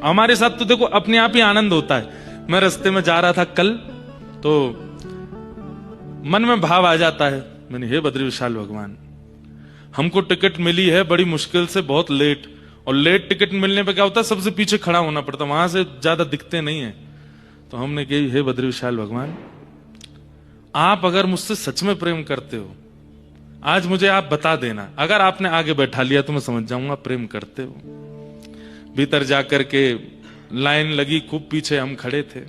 हमारे साथ तो देखो अपने आप ही आनंद होता है। मैं रास्ते में जा रहा था कल, तो मन में भाव आ जाता है, मैंने हे बद्री विशाल भगवान, हमको टिकट मिली है बड़ी मुश्किल से, बहुत लेट, और लेट टिकट मिलने पे क्या होता है, सबसे पीछे खड़ा होना पड़ता, वहां से ज्यादा दिखते नहीं है। तो हमने कही हे बद्री विशाल भगवान, आप अगर मुझसे सच में प्रेम करते हो, आज मुझे आप बता देना, अगर आपने आगे बैठा लिया तो मैं समझ जाऊंगा प्रेम करते हो। भीतर जाकर के लाइन लगी, खूब पीछे हम खड़े थे।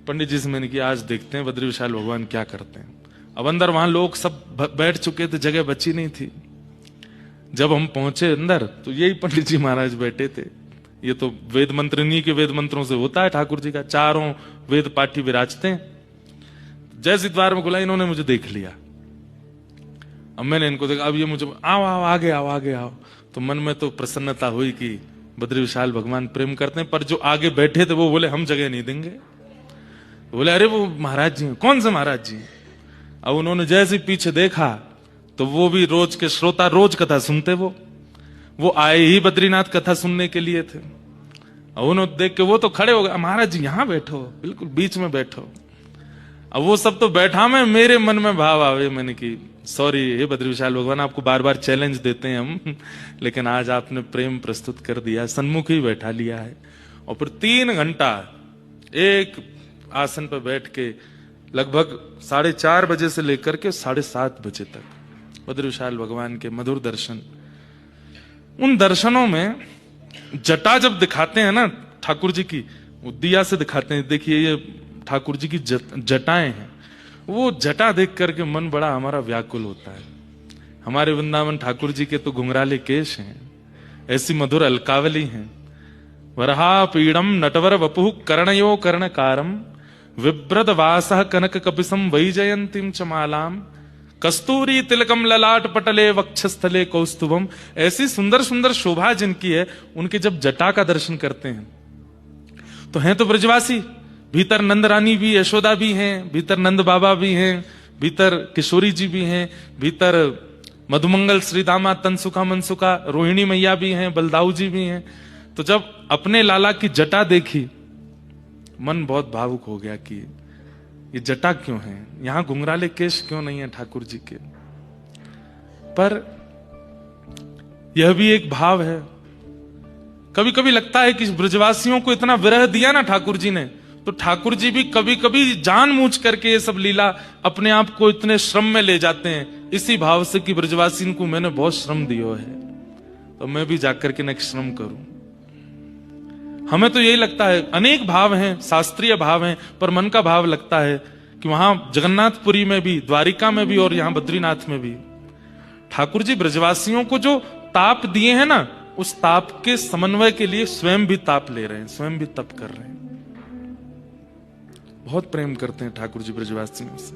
पंडित जी से मैंने किया आज देखते हैं बद्री विशाल भगवान क्या करते हैं। अब अंदर वहां लोग सब बैठ चुके थे, जगह बची नहीं थी। जब हम पहुंचे अंदर तो यही पंडित जी महाराज बैठे थे। ये तो वेद मंत्र, इन्हीं के वेद मंत्रों से होता है ठाकुर जी का, चारों वेद पाठी विराजते हैं। जैसे द्वार में खुला, इन्होंने मुझे देख लिया। अब मैंने इनको देखा, अब ये मुझे आओ आओ आगे आओ आगे आओ। तो मन में तो प्रसन्नता हुई कि बद्री विशाल भगवान प्रेम करते हैं, पर जो आगे बैठे थे वो बोले हम जगह नहीं देंगे। बोले अरे वो महाराज जी हैं। कौन से महाराज जी? अब उन्होंने जैसे पीछे देखा तो वो भी रोज के श्रोता, रोज कथा सुनते, वो आए ही बद्रीनाथ कथा सुनने के लिए थे। अब उन्होंने देख के वो तो खड़े हो गए, महाराज जी यहां बैठो, बिल्कुल बीच में बैठो। अब वो सब तो बैठा, में मेरे मन में भाव आवे, मैंने की सॉरी हे बद्री विशाल भगवान, आपको बार बार चैलेंज देते हैं हम, लेकिन आज आपने प्रेम प्रस्तुत कर दिया, सन्मुख ही बैठा लिया है। और फिर 3 घंटा एक आसन पर बैठ के लगभग 4:30 बजे से लेकर के 7:30 बजे तक बद्री विशाल भगवान के मधुर दर्शन। उन दर्शनों में जटा जब दिखाते हैं ना ठाकुर जी की, दिया से दिखाते हैं, देखिए ये ठाकुर जी की जटाएं हैं। वो जटा देख करके मन बड़ा हमारा व्याकुल होता है। हमारे वृंदावन ठाकुर जी के तो घुंघराले केश हैं, ऐसी मधुर अलकावली हैं। वरहा पीड़म नटवर वपुः कर्णयो कर्णकारम विव्रत वासः कनक कपिसम वैजयंतीम च मालाम कस्तूरी तिलकम ललाट पटले वक्षस्थले कौस्तुभम। ऐसी सुंदर सुंदर शोभा जिनकी है, उनके जब जटा का दर्शन करते हैं तो हैं तो ब्रजवासी, भीतर नंद रानी भी, यशोदा भी हैं, भीतर नंद बाबा भी हैं, भीतर किशोरी जी भी हैं, भीतर मधुमंगल श्रीदामा तनसुखा मनसुखा रोहिणी मैया भी हैं, बलदाऊ जी भी हैं। तो जब अपने लाला की जटा देखी, मन बहुत भावुक हो गया कि ये जटा क्यों है, यहां घुंघराले केश क्यों नहीं है ठाकुर जी के। पर यह भी एक भाव है। कभी कभी लगता है कि ब्रजवासियों को इतना विरह दिया ना ठाकुर जी ने, तो ठाकुर जी भी कभी कभी जानबूझ करके ये सब लीला अपने आप को इतने श्रम में ले जाते हैं, इसी भाव से कि ब्रजवासी को मैंने बहुत श्रम दियो है, तो मैं भी जाकर के नेक्स्ट श्रम करूं। हमें तो यही लगता है, अनेक भाव हैं, शास्त्रीय भाव हैं, पर मन का भाव लगता है कि वहां जगन्नाथपुरी में भी, द्वारिका में भी और यहां बद्रीनाथ में भी ठाकुर जी ब्रजवासियों को जो ताप दिए हैं ना, उस ताप के समन्वय के लिए स्वयं भी ताप ले रहे हैं, स्वयं भी तप कर रहे हैं। बहुत प्रेम करते हैं ठाकुर जी ब्रजवासियों से।